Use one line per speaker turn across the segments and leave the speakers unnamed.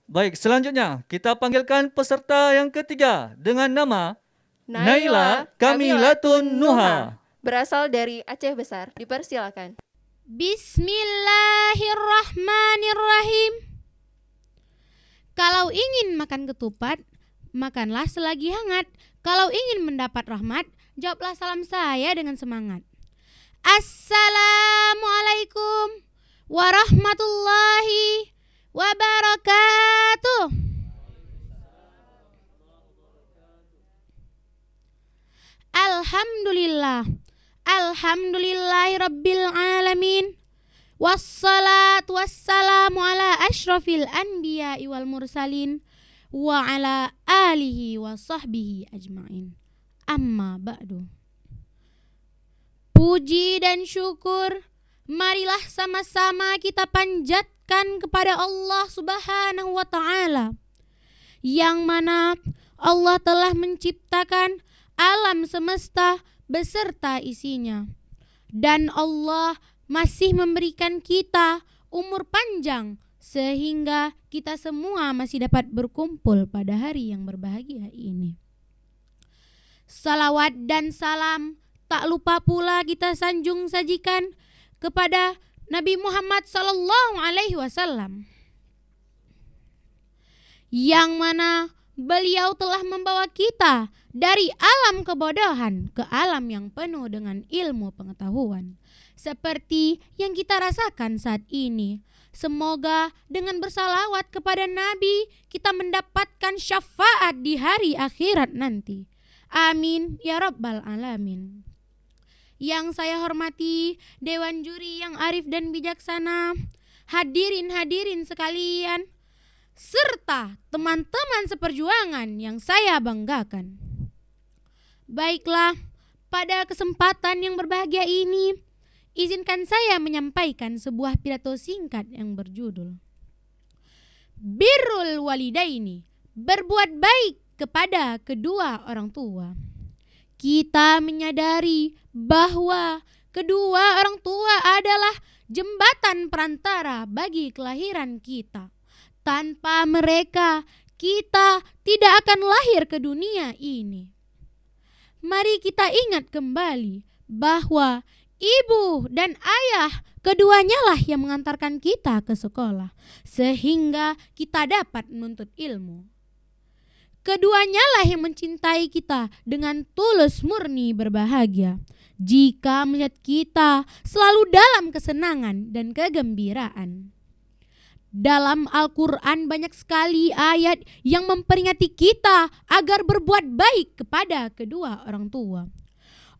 Baik, selanjutnya kita panggilkan peserta yang ketiga dengan nama Naila Kamilatun Nuha.
Berasal dari Aceh Besar. Dipersilakan.
Bismillahirrahmanirrahim. Kalau ingin makan ketupat, makanlah selagi hangat. Kalau ingin mendapat rahmat, jawablah salam saya dengan semangat. Assalamualaikum warahmatullahi wabarakatuh. Alhamdulillah. Alhamdulillahi rabbil alamin. Wassalatu wassalamu ala asyrafil anbiya'i wal mursalin wa ala alihi wa sahbihi ajma'in. Amma ba'du. Puji dan syukur marilah sama-sama kita panjatkan kepada Allah Subhanahu wa ta'ala, yang mana Allah telah menciptakan alam semesta beserta isinya, dan Allah masih memberikan kita umur panjang sehingga kita semua masih dapat berkumpul pada hari yang berbahagia ini. Salawat dan salam tak lupa pula kita sanjung sajikan kepada Nabi Muhammad sallallahu alaihi wasallam, yang mana beliau telah membawa kita dari alam kebodohan ke alam yang penuh dengan ilmu pengetahuan, seperti yang kita rasakan saat ini. Semoga dengan bersalawat kepada Nabi kita mendapatkan syafaat di hari akhirat nanti. Amin ya rabbal alamin. Yang saya hormati Dewan Juri yang arif dan bijaksana, hadirin sekalian, serta teman-teman seperjuangan yang saya banggakan. Baiklah, pada kesempatan yang berbahagia ini, izinkan saya menyampaikan sebuah pidato singkat yang berjudul Birrul Walidaini, berbuat baik kepada kedua orang tua. Kita menyadari bahwa kedua orang tua adalah jembatan perantara bagi kelahiran kita. Tanpa mereka, kita tidak akan lahir ke dunia ini. Mari kita ingat kembali bahwa ibu dan ayah keduanya lah yang mengantarkan kita ke sekolah, sehingga kita dapat menuntut ilmu. Keduanya lah yang mencintai kita dengan tulus murni berbahagia jika melihat kita selalu dalam kesenangan dan kegembiraan. Dalam Al-Quran banyak sekali ayat yang memperingati kita agar berbuat baik kepada kedua orang tua.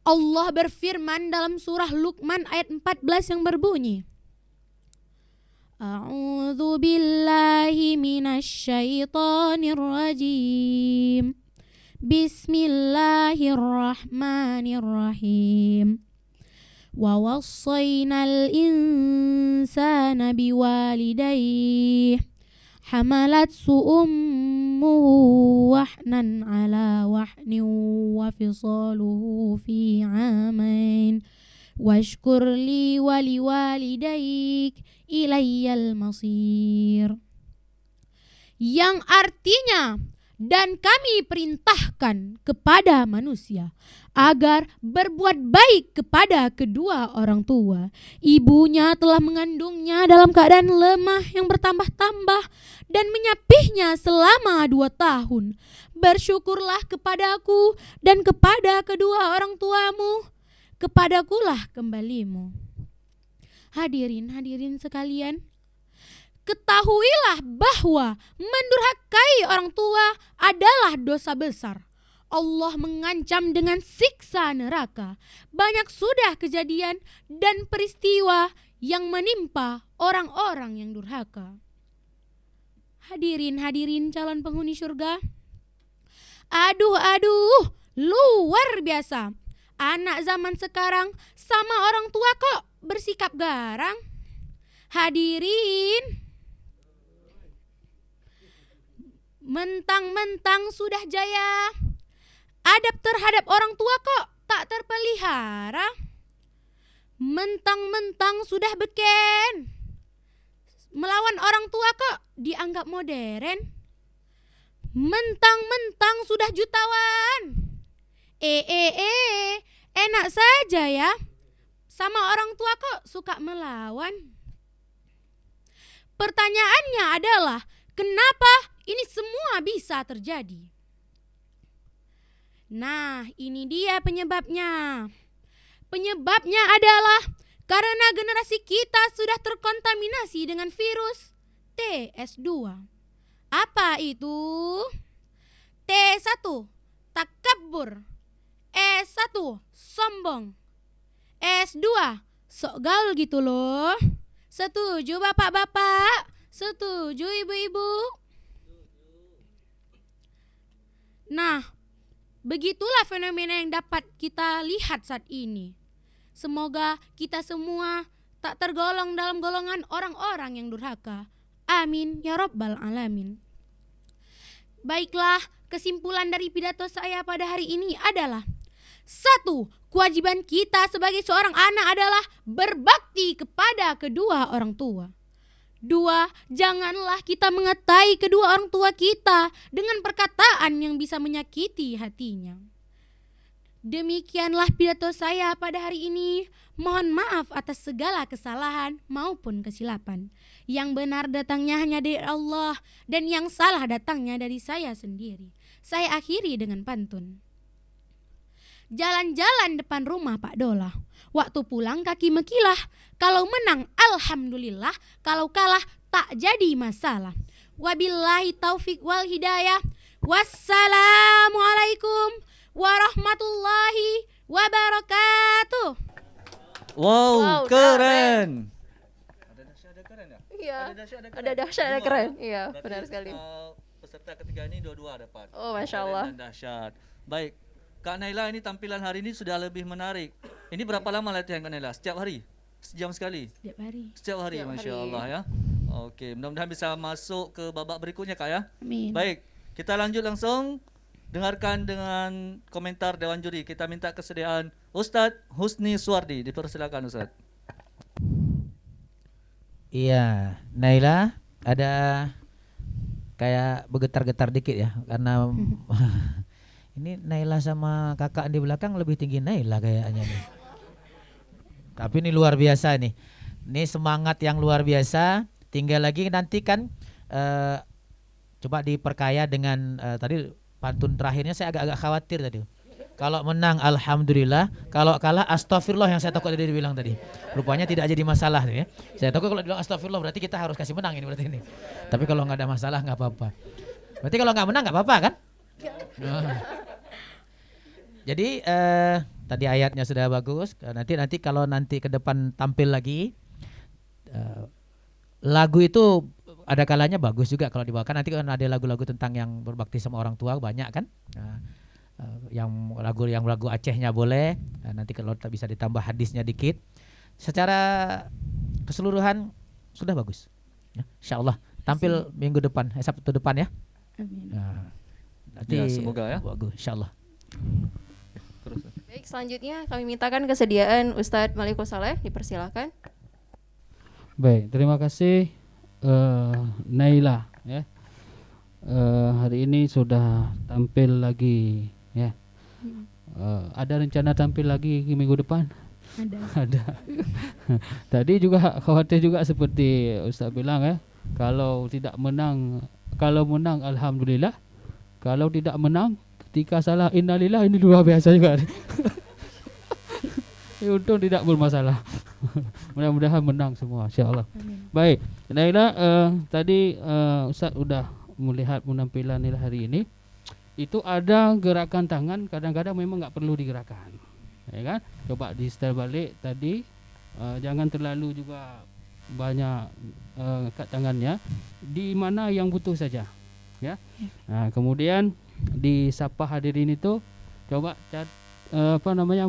Allah berfirman dalam surah Luqman ayat 14 yang berbunyi, A'udzu billahi minasyaitonir rajim. Bismillahirrahmanirrahim. Wa wassaynal insana biwalidayhi hamalathu ummuhu wahnan ala wahnin wa fisaluhu fi 'amain washkur li wa liwalidayk ilayyal masir. Yang artinya, dan kami perintahkan kepada manusia agar berbuat baik kepada kedua orang tua. Ibunya telah mengandungnya dalam keadaan lemah yang bertambah-tambah dan menyapihnya selama 2 tahun. Bersyukurlah kepadaku dan kepada kedua orang tuamu, kepadakulah kembalimu. Hadirin sekalian, ketahuilah bahwa mendurhakai orang tua adalah dosa besar. Allah mengancam dengan siksa neraka. Banyak sudah kejadian dan peristiwa yang menimpa orang-orang yang durhaka. Hadirin calon penghuni surga, aduh, luar biasa. Anak zaman sekarang sama orang tua kok bersikap garang. Hadirin, mentang-mentang sudah jaya, adab terhadap orang tua kok tak terpelihara. Mentang-mentang sudah beken, melawan orang tua kok dianggap modern? Mentang-mentang sudah jutawan. Enak saja ya. Sama orang tua kok suka melawan? Pertanyaannya adalah, kenapa ini semua bisa terjadi? Nah, ini dia penyebabnya. Penyebabnya adalah karena generasi kita sudah terkontaminasi dengan virus TS2. Apa itu? T1 takabur, S1 sombong, S2 sok gaul gitu loh. Setuju bapak-bapak? Setuju ibu-ibu? Nah, begitulah fenomena yang dapat kita lihat saat ini. Semoga kita semua tak tergolong dalam golongan orang-orang yang durhaka. Amin ya rabbal alamin. Baiklah, kesimpulan dari pidato saya pada hari ini adalah: 1. Kewajiban kita sebagai seorang anak adalah berbakti kepada kedua orang tua. 2. Janganlah kita mengatai kedua orang tua kita dengan perkataan yang bisa menyakiti hatinya. Demikianlah pidato saya pada hari ini. Mohon maaf atas segala kesalahan maupun kesilapan. Yang benar datangnya hanya dari Allah, dan yang salah datangnya dari saya sendiri. Saya akhiri dengan pantun. Jalan-jalan depan rumah Pak Dola, waktu pulang kaki mekilah. Kalau menang alhamdulillah, kalau kalah tak jadi masalah. Wabillahi taufik wal hidayah. Wassalamualaikum warahmatullahi wabarakatuh.
Wow, keren. Ada dahsyat, ada keren ya?
Iya.
Ada
dahsyat, ada keren. Iya,
Berarti,
benar sekali.
Peserta ketiga ini dua-dua dapat.
Oh, Masya Allah.
Keren dan dahsyat. Baik, Kak Naila, ini tampilan hari ini sudah lebih menarik. Ini berapa lama latihan Kak Naila? Setiap hari? Sejam sekali?
Setiap hari.
Setiap hari,
Setiap
Masya
hari.
Allah ya. Oke, mudah-mudahan bisa masuk ke babak berikutnya Kak ya.
Amin.
Baik, kita lanjut langsung. Dengarkan dengan komentar Dewan Juri. Kita minta kesediaan Ustadz Husni Suwardi. Dipersilakan Ustadz.
Iya, Naila ada kayak bergetar-getar dikit ya, karena ini Naila sama kakak di belakang lebih tinggi Naila kayaknya nih. Tapi ini luar biasa nih. Ini semangat yang luar biasa. Tinggal lagi nanti kan coba diperkaya dengan tadi pantun terakhirnya saya agak-agak khawatir tadi. Kalau menang alhamdulillah, kalau kalah astagfirullah yang saya takut tadi dibilang tadi. Rupanya tidak jadi masalah ya. Saya takut kalau bilang astagfirullah berarti kita harus kasih menang ini berarti ini. Tapi kalau nggak ada masalah nggak apa-apa. Berarti kalau nggak menang nggak apa-apa kan? Jadi tadi ayatnya sudah bagus. Nanti kalau nanti ke depan tampil lagi lagu itu ada kalanya bagus juga kalau dibawakan. Nanti kan ada lagu-lagu tentang yang berbakti sama orang tua banyak kan. Yang lagu Acehnya boleh. Nanti kalau bisa ditambah hadisnya dikit. Secara keseluruhan sudah bagus. Ya, Insya Allah tampil minggu depan, Sabtu depan ya.
Amin.
Nanti
Ya, semoga ya.
bagus, Insya Allah.
Terus.
Baik, selanjutnya kami mintakan kesediaan Ustadz Maliko Saleh, dipersilakan.
Baik, terima kasih Naila ya. Hari ini sudah tampil lagi ya. Ada rencana tampil lagi minggu depan? Ada. Tadi juga khawatir juga seperti Ustaz bilang ya. Kalau menang alhamdulillah. Kalau tidak menang ketika salah innalillah, ini luar biasa juga. Untung tidak bermasalah. Mudah-mudahan menang semua insyaallah. Baik, Naila tadi Ustaz udah melihat penampilan Naila hari ini. Itu ada gerakan tangan, kadang-kadang memang enggak perlu digerakkan. Ya kan? Coba di setel balik tadi, jangan terlalu juga banyak kat tangannya, di mana yang butuh saja. Ya. Nah, kemudian di sapa hadirin itu coba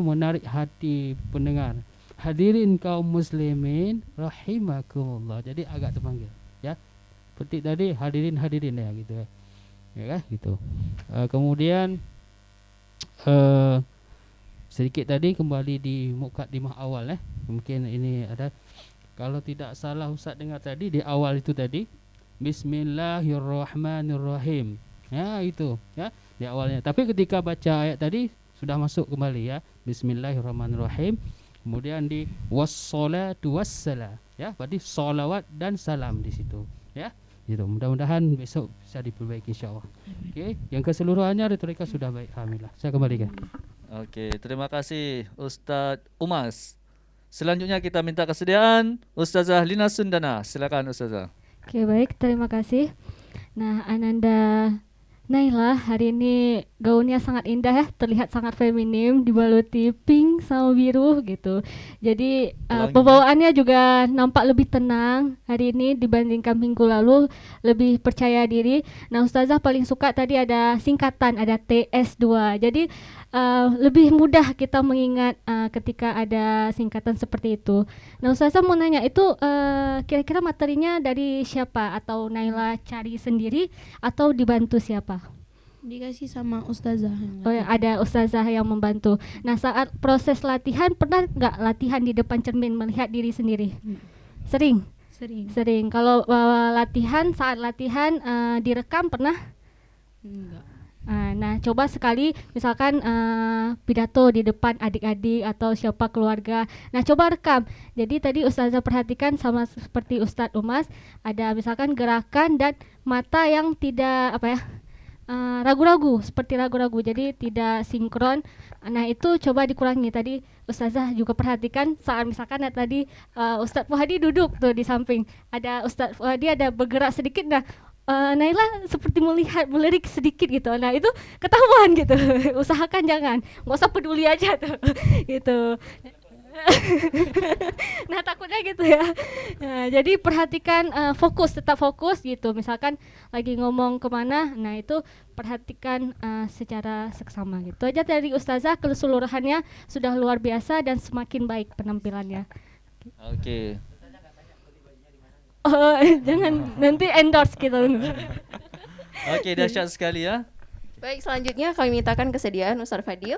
menarik hati pendengar. Hadirin kaum muslimin rahimakumullah. Jadi agak terpanggil ya. Seperti tadi hadirin ya gitu ya. Ya kan gitu. Kemudian sedikit tadi kembali di mukadimah awal mungkin ini ada Kalau tidak salah Ustaz dengar tadi di awal itu tadi Bismillahirrahmanirrahim. Ya itu ya di awalnya. Tapi ketika baca ayat tadi sudah masuk kembali ya. Bismillahirrahmanirrahim. Kemudian di wassalatu wassalam ya. Berarti salawat dan salam di situ ya. Gitu. Mudah-mudahan besok bisa diperbaiki insyaallah. Okey, yang keseluruhannya retorika sudah baik. Alhamdulillah. Saya kembalikan.
Okey, terima kasih Ustaz Umas. Selanjutnya kita minta kesediaan Ustazah Lina Sundana. Silakan Ustazah.
Oke, baik, terima kasih. Nah, Ananda Naila, hari ini gaunnya sangat indah ya, terlihat sangat feminim, dibaluti pink sama biru gitu. Jadi
Pelangi.
pembawaannya juga nampak lebih tenang hari ini dibandingkan minggu lalu, lebih percaya diri. Nah, Ustazah paling suka tadi ada singkatan, ada TS2. Jadi lebih mudah kita mengingat ketika ada singkatan seperti itu. Nah, Ustazah mau nanya itu kira-kira materinya dari siapa, atau Naila cari sendiri atau dibantu siapa?
Dikasih sama ustazah.
Oh ya, ada ustazah yang membantu. Nah, saat proses latihan pernah nggak latihan di depan cermin melihat diri sendiri? Sering.
Sering.
Kalau saat latihan direkam pernah?
Enggak.
Nah, coba sekali misalkan pidato di depan adik-adik atau siapa keluarga. Nah, coba rekam. Jadi tadi Ustazah perhatikan sama seperti Ustadz Umas, ada misalkan gerakan dan mata yang tidak ragu-ragu, seperti ragu-ragu. Jadi tidak sinkron. Nah, itu coba dikurangi. Tadi Ustazah juga perhatikan saat misalkan tadi Ustadz Fuhadi duduk tuh di samping. Ada Ustadz Fuhadi ada bergerak sedikit, nah Naila seperti melirik sedikit gitu. Nah, itu ketahuan gitu. Usahakan jangan, nggak usah peduli aja tuh gitu. Nah, takutnya gitu ya. Nah, jadi perhatikan, tetap fokus gitu. Misalkan lagi ngomong kemana, nah itu perhatikan secara seksama gitu aja. Dari Ustazah keseluruhannya sudah luar biasa dan semakin baik penampilannya.
Okey.
Oh, jangan nanti endorse kita.
Okey, dahsyat sekali ya.
Baik, selanjutnya kami mintakan kesediaan Ustaz Fadil.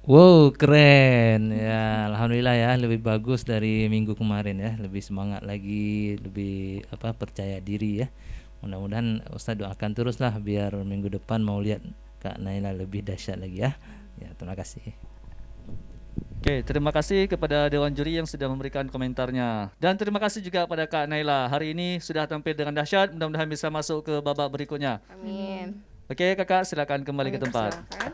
Wow, keren ya, alhamdulillah ya, lebih bagus dari minggu kemarin ya, lebih semangat lagi, lebih percaya diri ya. Mudah-mudahan Ustaz doakan teruslah biar minggu depan mau lihat Kak Naila lebih dahsyat lagi ya. Ya, terima kasih.
Okey, terima kasih kepada Dewan Juri yang sudah memberikan komentarnya. Dan terima kasih juga kepada Kak Naila. Hari ini sudah tampil dengan dahsyat, mudah-mudahan bisa masuk ke babak berikutnya.
Amin.
Okey, Kakak silakan kembali ke
Kami
tempat.
persilakan.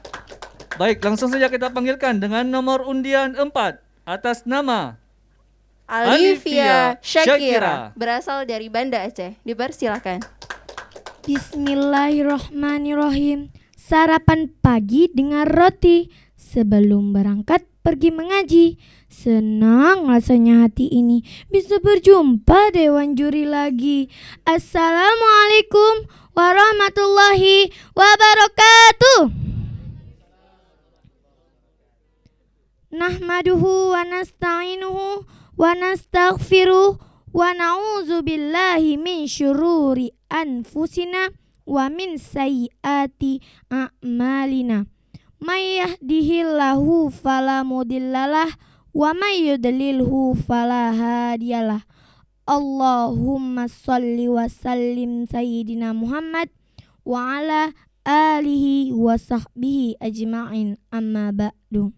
Baik, langsung saja kita panggilkan dengan nomor undian 4 atas nama
Alifia
Shakira.
Shakira berasal dari Banda Aceh. Dipersilakan.
Bismillahirrahmanirrahim. Sarapan pagi dengan roti sebelum berangkat pergi mengaji. Senang rasanya hati ini bisa berjumpa Dewan Juri lagi. Assalamualaikum warahmatullahi wabarakatuh. Nahmaduhu wa nasta'inuhu wa nastaghfiruh wa na'udzu billahi min syururi anfusina wa min sayyiati a'malina. May yahdihillahu fala mudhillalah wa may yudlilhu fala hadiyalah. Allahumma shalli wa sallim sayyidina Muhammad wa ala alihi wa sahbihi ajma'in, amma ba'du.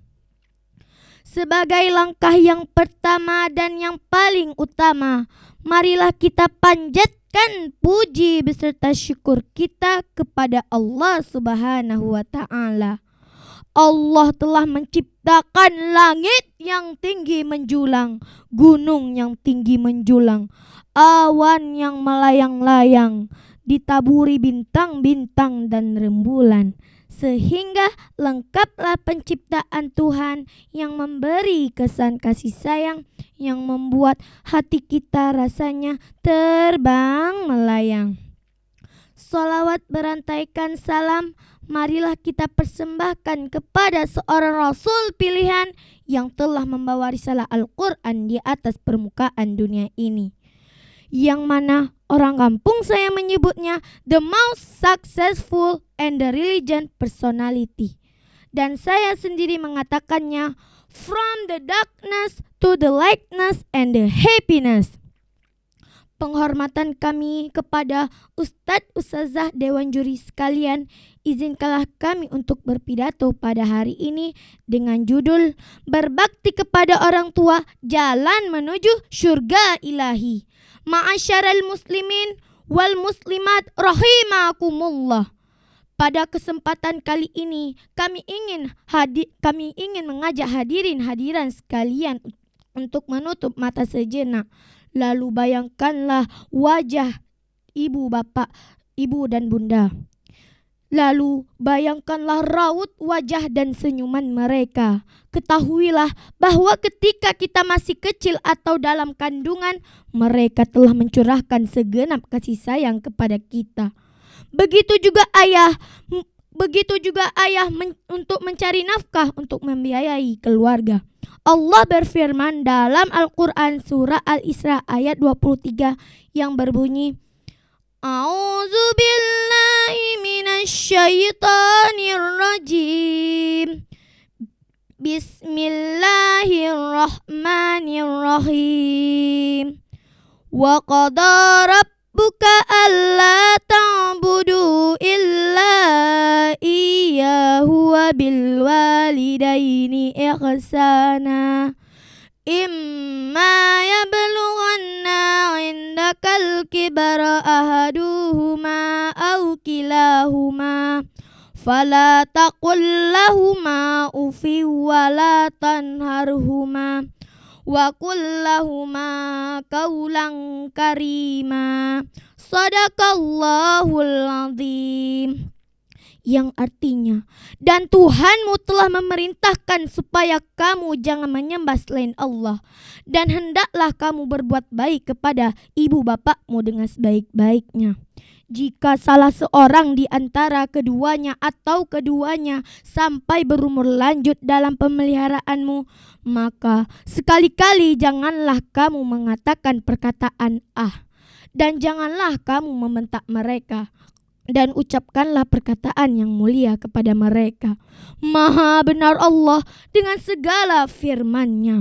Sebagai langkah yang pertama dan yang paling utama, marilah kita panjatkan puji beserta syukur kita kepada Allah Subhanahu wa Ta'ala. Allah telah menciptakan langit yang tinggi menjulang, gunung yang tinggi menjulang, awan yang melayang-layang, ditaburi bintang-bintang dan rembulan. Sehingga lengkaplah penciptaan Tuhan yang memberi kesan kasih sayang, yang membuat hati kita rasanya terbang melayang. Sholawat berantaikan salam, marilah kita persembahkan kepada seorang Rasul pilihan yang telah membawa risalah Al-Quran di atas permukaan dunia ini, yang mana orang kampung saya menyebutnya the most successful and the religion personality. Dan saya sendiri mengatakannya from the darkness to the lightness and the happiness. Penghormatan kami kepada Ustadz Ustazah Dewan Juri sekalian, izinkanlah kami untuk berpidato pada hari ini dengan judul Berbakti kepada orang tua, jalan menuju surga ilahi. Ma'asyaral muslimin wal muslimat rahimakumullah. Pada kesempatan kali ini kami ingin mengajak hadirin sekalian untuk menutup mata sejenak. Lalu bayangkanlah wajah ibu, bapak, ibu dan bunda. Lalu bayangkanlah raut wajah dan senyuman mereka. Ketahuilah bahwa ketika kita masih kecil atau dalam kandungan, mereka telah mencurahkan segenap kasih sayang kepada kita. Begitu juga ayah untuk mencari nafkah untuk membiayai keluarga. Allah berfirman dalam Al-Quran surah Al-Isra ayat 23 yang berbunyi, A'udzu billahi minasyaitonir rajim. Bismillahirrahmanirrahim. Wa qada rabbuka alla ta'budu illa iyyahu wa bil walidaini ihsana. Imma yablughanna 'indakal kibara ahaduhuma aw kilahuma fala taqul lahuma ufi wa la tanharhuma wa qul lahuma qawlan karima. Shadaqallahul azim. Yang artinya, dan Tuhanmu telah memerintahkan supaya kamu jangan menyembah selain Allah, dan hendaklah kamu berbuat baik kepada ibu bapakmu dengan sebaik-baiknya. Jika salah seorang di antara keduanya atau keduanya sampai berumur lanjut dalam pemeliharaanmu, maka sekali-kali janganlah kamu mengatakan perkataan dan janganlah kamu membentak mereka. Dan ucapkanlah perkataan yang mulia kepada mereka. Maha benar Allah dengan segala firman-Nya.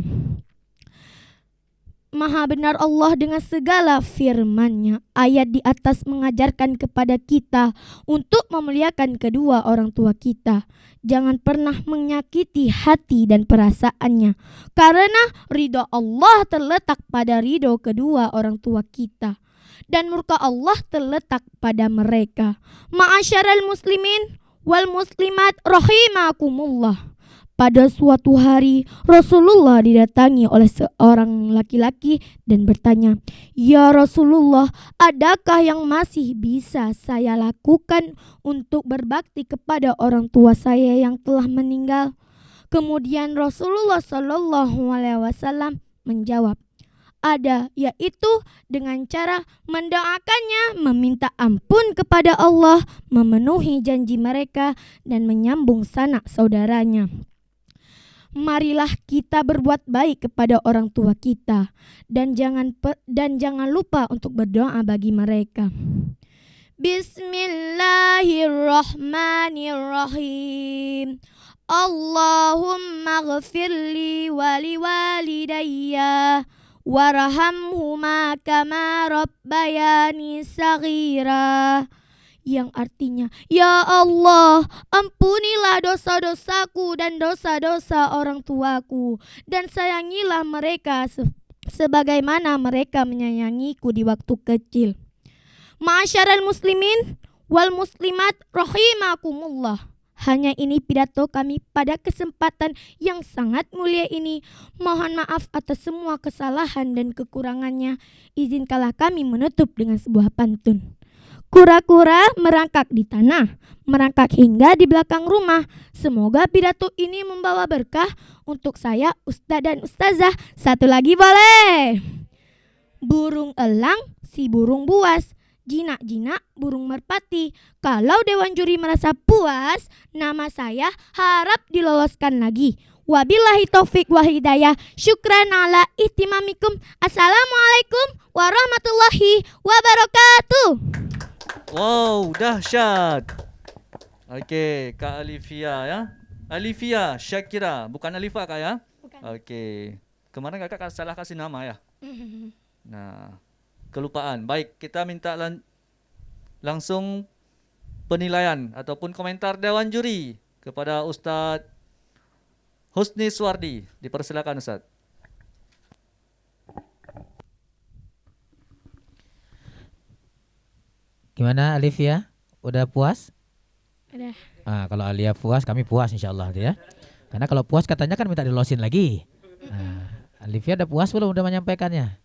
Maha benar Allah dengan segala firman-Nya. Ayat di atas mengajarkan kepada kita untuk memuliakan kedua orang tua kita. Jangan pernah menyakiti hati dan perasaannya, karena ridho Allah terletak pada ridho kedua orang tua kita, dan murka Allah terletak pada mereka. Ma'asyaral muslimin wal muslimat rahimakumullah. Pada suatu hari Rasulullah didatangi oleh seorang laki-laki dan bertanya, "Ya Rasulullah, adakah yang masih bisa saya lakukan untuk berbakti kepada orang tua saya yang telah meninggal?" Kemudian Rasulullah SAW menjawab, ada, yaitu dengan cara mendoakannya, meminta ampun kepada Allah, memenuhi janji mereka, dan menyambung sanak saudaranya. Marilah kita berbuat baik kepada orang tua kita, dan jangan lupa untuk berdoa bagi mereka. Bismillahirrahmanirrahim. Allahumma ghafirli wali walidayya warhamhuma kama rabbayani saghira. Yang artinya, ya Allah, ampunilah dosa-dosaku dan dosa-dosa orang tuaku, dan sayangilah mereka sebagaimana mereka menyayangiku di waktu kecil. Ma'asyaral muslimin wal muslimat rahimakumullah. Hanya ini pidato kami pada kesempatan yang sangat mulia ini. Mohon maaf atas semua kesalahan dan kekurangannya. Izinkanlah kami menutup dengan sebuah pantun. Kura-kura merangkak di tanah, merangkak hingga di belakang rumah. Semoga pidato ini membawa berkah untuk saya, Ustadz dan Ustazah. Satu lagi boleh. Burung elang, si burung buas. Jinak-jinak burung merpati. Kalau Dewan Juri merasa puas, nama saya harap diloloskan lagi. Wabillahi taufik wa hidayah. Syukran ala ihtimamikum. Assalamualaikum warahmatullahi wabarakatuh.
Wow, dahsyat. Okey, Kak Alifia ya. Alifia Syakira, bukan Alifah Kak ya. Oke. Kemarin kakak salah kasih nama ya. Nah, kelupaan. Baik, kita minta langsung penilaian ataupun komentar Dewan Juri kepada Ustadz Husni Suwardi. Dipersilakan Ustadz.
Gimana Alifia? Udah puas?
Udah.
Kalau Alia puas, kami puas insyaallah ya. Karena kalau puas katanya kan minta dilosin lagi. Alifia udah puas belum udah menyampaikannya?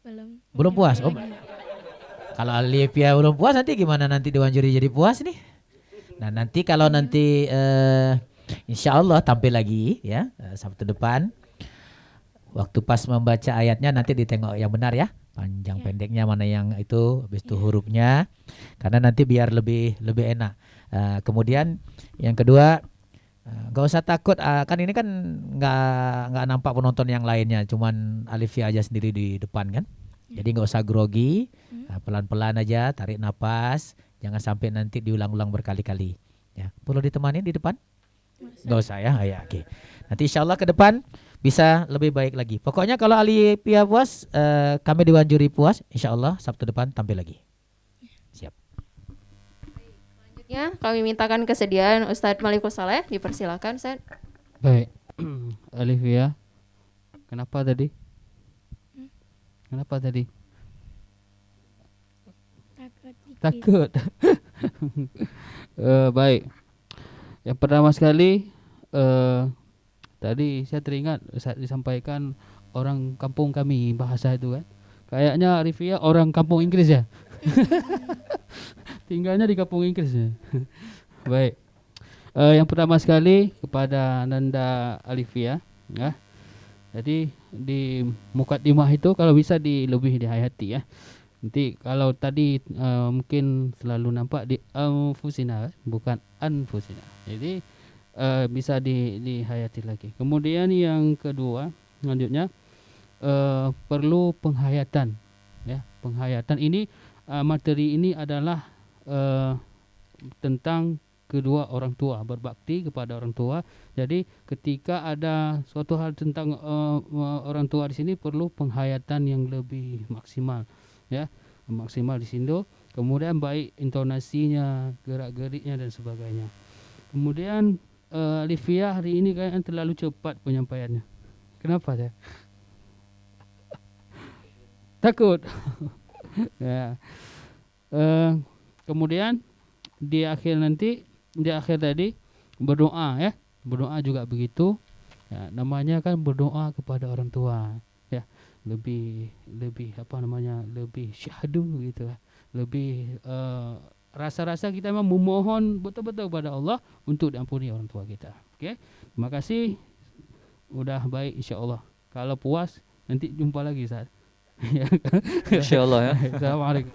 Belum.
Belum puas. Oh, kalau Alifia belum puas nanti gimana nanti Dewan Juri jadi puas nih? Nah, nanti kalau nanti insyaallah tampil lagi ya Sabtu depan. Waktu pas membaca ayatnya nanti ditengok yang benar ya. Panjang pendeknya mana yang itu, habis itu hurufnya. Karena nanti biar lebih enak. Kemudian yang kedua, gak usah takut, kan ini kan nggak nampak penonton yang lainnya, cuman Alifia aja sendiri di depan kan. Jadi nggak usah grogi, pelan-pelan aja, tarik napas, jangan sampai nanti diulang-ulang berkali-kali. Ya, perlu ditemani di depan? Nggak usah ya, ya oke. Nanti insya Allah ke depan bisa lebih baik lagi. Pokoknya kalau Alifia puas, kami Dewan Juri puas, insya Allah Sabtu depan tampil lagi. Siap.
Selanjutnya kami mintakan kesediaan Ustadz Malikus Saleh, dipersilakan Ustadz.
Baik. Alifia. Kenapa tadi? Kenapa tadi?
Takut dikit.
Takut. Baik. Yang pertama sekali tadi saya teringat saat disampaikan orang kampung kami bahasa itu kan. Kayaknya Alifia orang kampung Inggris ya. Tinggalnya di kampung Inggris ya. Baik. Yang pertama sekali kepada Nanda Alifia ya. Jadi di mukadimah itu kalau bisa lebih dihayati ya. Nanti kalau tadi mungkin selalu nampak di anfusina bukan anfusina. Jadi bisa dihayati lagi. Kemudian yang kedua selanjutnya perlu penghayatan ya. Penghayatan ini materi ini adalah tentang kedua orang tua, berbakti kepada orang tua. Jadi ketika ada suatu hal tentang orang tua di sini perlu penghayatan yang lebih maksimal ya, maksimal di sini. Kemudian baik intonasinya, gerak-geriknya dan sebagainya. Kemudian Alifia hari ini kayaknya terlalu cepat penyampaiannya. Kenapa ya? Takut. Ya. Kemudian di akhir tadi berdoa ya, berdoa juga begitu ya, namanya kan berdoa kepada orang tua ya, lebih lebih syahdu gitu ya, lebih rasa-rasa kita memang memohon betul-betul kepada Allah untuk diampuni orang tua kita. Oke, terima kasih, udah baik insyaallah. Kalau puas nanti jumpa lagi Ustaz.
Insyaallah ya.
Assalamualaikum.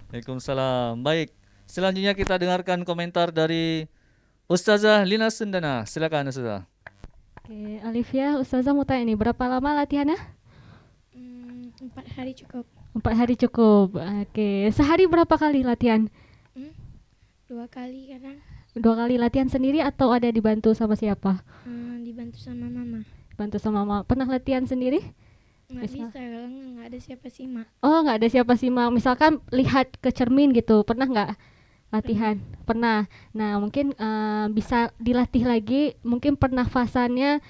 Waalaikumsalam. Baik, selanjutnya kita dengarkan komentar dari Ustazah Lina Sundana. Silakan Ustazah.
Oke, Alifia, Ustazah mau tanya nih, berapa lama latihannya?
4 hari cukup.
4 hari cukup. Oke, sehari berapa kali latihan?
2 kali kadang.
2 kali latihan sendiri atau ada dibantu sama siapa?
Dibantu sama mama.
Bantu sama mama. Pernah latihan sendiri?
Nggak bisa kalau nggak ada siapa simak.
Oh, nggak ada siapa simak. Misalkan lihat ke cermin gitu, pernah nggak latihan? Pernah. Nah, mungkin bisa dilatih lagi. Mungkin pernafasannya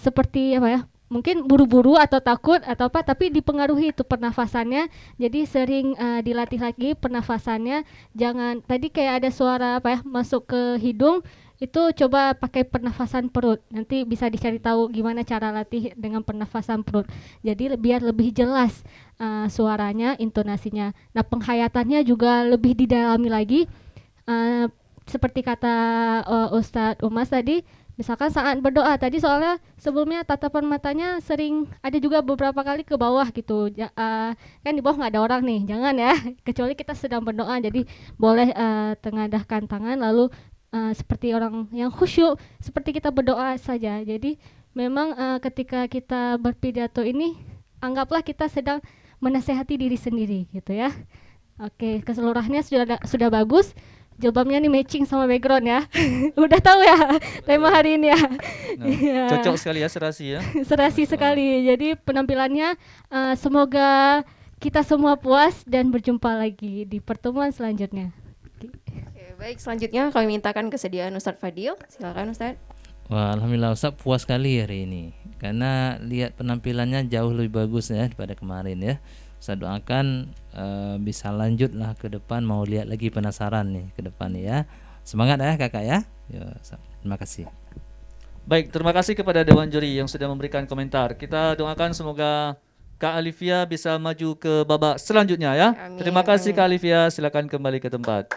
seperti apa ya? Mungkin buru-buru atau takut atau apa, tapi dipengaruhi itu pernafasannya. Jadi sering dilatih lagi pernafasannya. Jangan tadi kayak ada suara apa ya masuk ke hidung, itu coba pakai pernafasan perut. Nanti bisa dicari tahu gimana cara latih dengan pernafasan perut. Jadi biar lebih jelas suaranya, intonasinya. Nah, penghayatannya juga lebih didalami lagi. Seperti kata Ustadz Umas tadi, misalkan saat berdoa tadi, soalnya sebelumnya tatapan matanya sering ada juga beberapa kali ke bawah gitu. Kan di bawah nggak ada orang nih, jangan ya. Kecuali kita sedang berdoa, jadi boleh tengadahkan tangan lalu seperti orang yang khusyuk, seperti kita berdoa saja. Jadi memang ketika kita berpidato ini, anggaplah kita sedang menasehati diri sendiri gitu ya. Oke, keseluruhannya sudah bagus. jilbabnya nih matching sama background ya. Udah tahu ya tema hari ini ya.
Nah,
Iya.
cocok sekali ya serasi ya.
Serasi sekali. Jadi penampilannya semoga kita semua puas dan berjumpa lagi di pertemuan selanjutnya.
Oke, baik, selanjutnya kami mintakan kesediaan Ustadz Fadil. Silakan Ustadz.
Wah, alhamdulillah Ustaz puas sekali hari ini karena lihat penampilannya jauh lebih bagus ya daripada kemarin ya. Saya doakan bisa lanjut lah ke depan, mau lihat lagi, penasaran nih ke depan nih ya. Semangat ya kakak ya. Ya, Ustaz. Terima kasih.
Baik, terima kasih kepada Dewan Juri yang sudah memberikan komentar. Kita doakan semoga Kak Alifia bisa maju ke babak selanjutnya ya.
Amin,
Terima kasih
amin.
Kak Alifia, silakan kembali ke tempat.